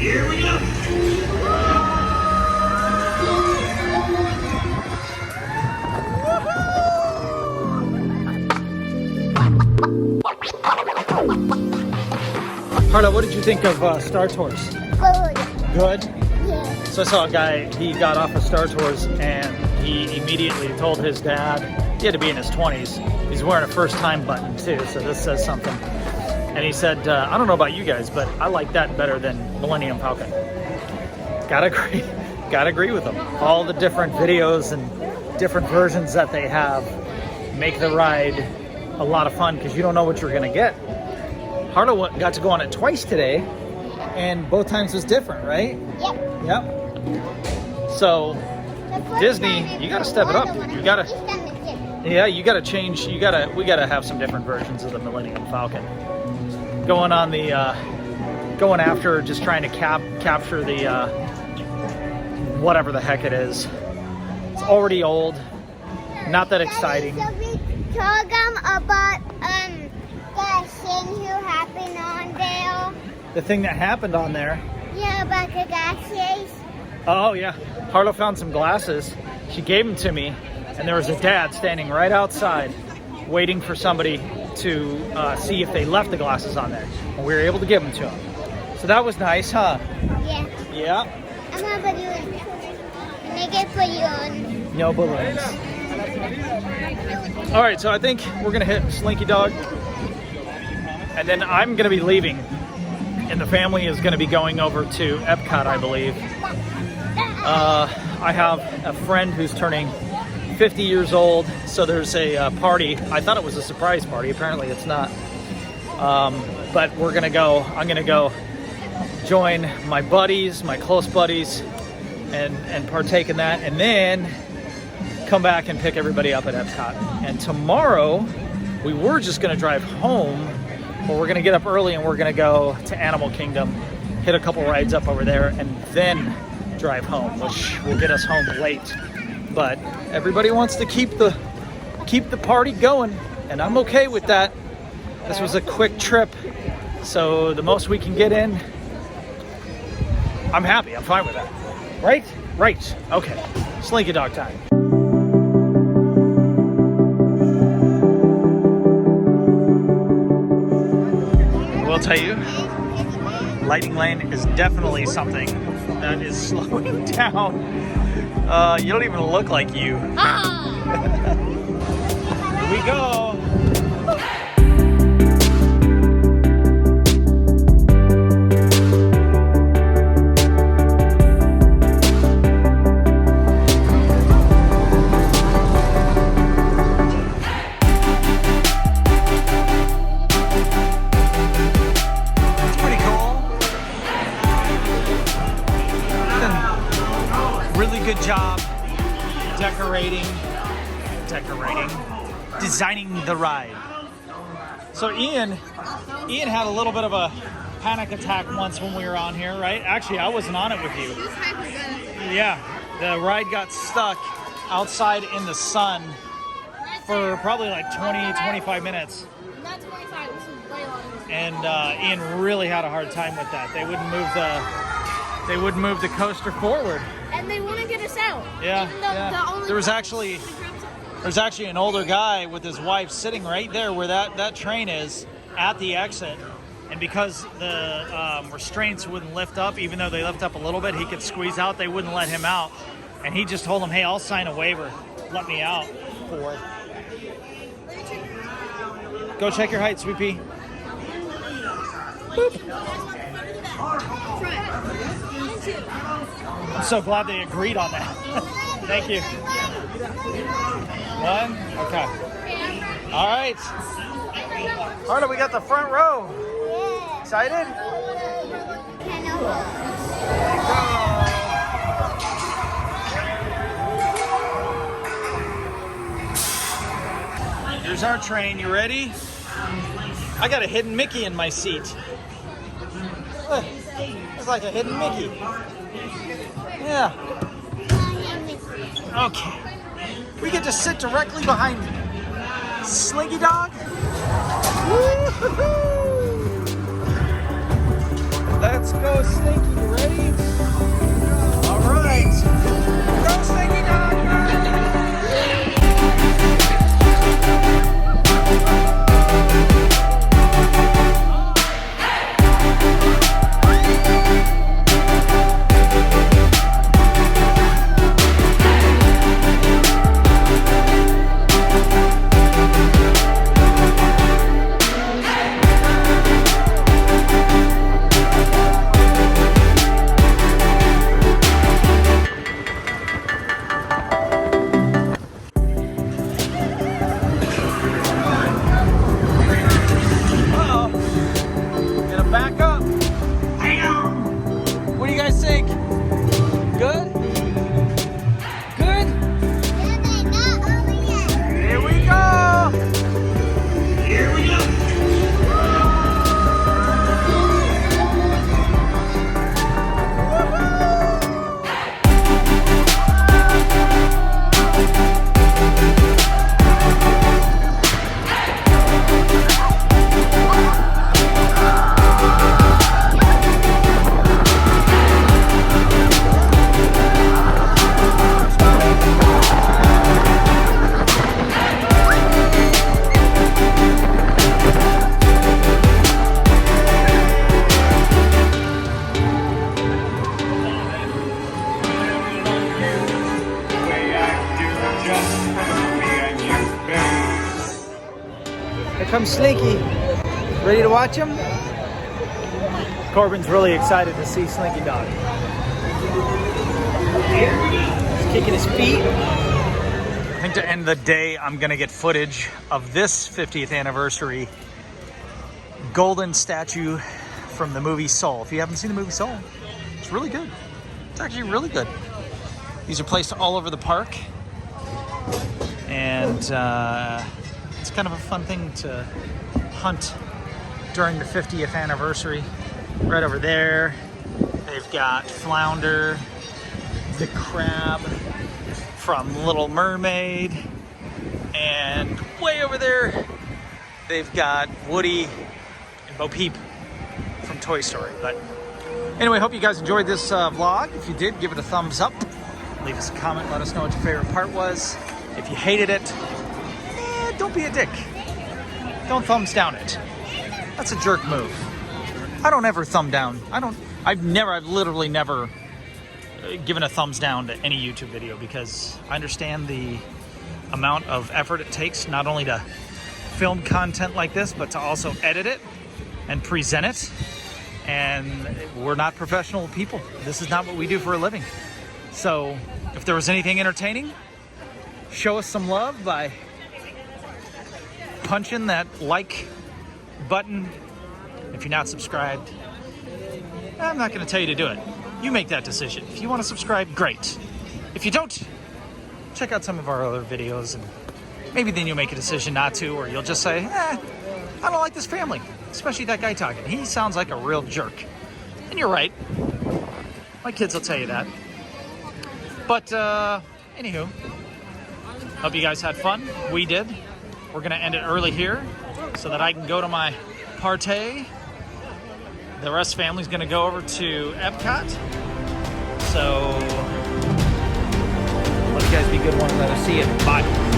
Here we go. Harla, what did you think of Star Tours? Good. Good? Yeah. So I saw a guy, he got off of Star Tours and he immediately told his dad, he had to be in his 20s, he's wearing a first time button too, so this says something. And he said, I don't know about you guys, but I like that better than Millennium Falcon. Gotta agree with him. All the different videos and different versions that they have make the ride a lot of fun because you don't know what you're gonna get. Harla got to go on it twice today, and both times was different, right? Yep. Yep. So Disney, you gotta step it up. You gotta, yeah, you gotta change. We gotta have some different versions of the Millennium Falcon. Going on the, going after, just trying to capture the whatever the heck it is. It's already old. Not that exciting. So we told them about the thing who happened on there. The thing that happened on there. Yeah, about the glasses. Oh yeah, Harla found some glasses. She gave them to me, and there was a dad standing right outside, waiting for somebody to see if they left the glasses on there. And we were able to give them to him. So that was nice, huh? Yeah. Yeah. I'm a balloon. Make it for you on. No balloons. All right, so I think we're gonna hit Slinky Dog, and then I'm gonna be leaving, and the family is gonna be going over to Epcot, I believe. I have a friend who's turning 50 years old, so there's a party. I thought it was a surprise party. Apparently it's not. But we're gonna go. I'm gonna go join my buddies, my close buddies, and partake in that, and then come back and pick everybody up at Epcot. And tomorrow, we were just gonna drive home, but we're gonna get up early and we're gonna go to Animal Kingdom, hit a couple rides up over there, and then drive home, which will get us home late. But everybody wants to keep the party going, and I'm okay with that. This was a quick trip, so the most we can get in, I'm happy. I'm fine with that. Right? Right. Okay. Slinky Dog time. I will tell you, Lightning Lane is definitely something that is slowing down. You don't even look like you. Here we go. Good job designing the ride. So Ian had a little bit of a panic attack once when we were on here, right? Actually, I wasn't on it with you. Yeah, the ride got stuck outside in the sun for probably like 20-25 minutes. Not 25, this was way longer. And Ian really had a hard time with that. They wouldn't move the coaster forward. And they wouldn't get us out. Yeah, Even though yeah. the only There's actually an older guy with his wife sitting right there where that train is at the exit. And because the restraints wouldn't lift up, even though they lift up a little bit, he could squeeze out. They wouldn't let him out. And he just told them, hey, I'll sign a waiver. Let me out for it. Go check your height, Sweet Pea. Boop. I'm so glad they agreed on that. Thank you. One? Okay. All right. Harla, we got the front row. Yeah. Excited? Here's our train. You ready? I got a hidden Mickey in my seat. Look, it's like a hidden Mickey. Yeah. Okay. We get to sit directly behind me. Slinky Dog. Woo-hoo-hoo. Let's Let's go, Slinky. You ready? All right. Go, Slinky dog. Back up. What do you guys think? Good? Good? Yeah, they not over yet. Here we go. Here we go. Here comes Slinky. Ready to watch him? Corbin's really excited to see Slinky Dog. He's kicking his feet. I think to end the day, I'm gonna get footage of this 50th anniversary golden statue from the movie Soul. If you haven't seen the movie Soul, it's really good. It's actually really good. These are placed all over the park. And it's kind of a fun thing to hunt during the 50th anniversary. Right over there, they've got Flounder, the crab from Little Mermaid, and way over there, they've got Woody and Bo Peep from Toy Story. But anyway, hope you guys enjoyed this vlog. If you did, give it a thumbs up. Leave us a comment, let us know what your favorite part was. If you hated it, don't be a dick. Don't thumbs down it. That's a jerk move. I don't ever thumb down. I've literally never given a thumbs down to any YouTube video because I understand the amount of effort it takes not only to film content like this, but to also edit it and present it. And we're not professional people. This is not what we do for a living. So if there was anything entertaining, show us some love by punching that like button. If you're not subscribed, I'm not going to tell you to do it. You make that decision. If you want to subscribe, great. If you don't, check out some of our other videos and maybe then you'll make a decision not to, or you'll just say, I don't like this family, especially that guy talking. He sounds like a real jerk. And you're right. My kids will tell you that. But anywho, hope you guys had fun. We did. We're going to end it early here so that I can go to my party. The rest of the family's going to go over to Epcot. So, let you guys be good ones. I'll see you. Bye.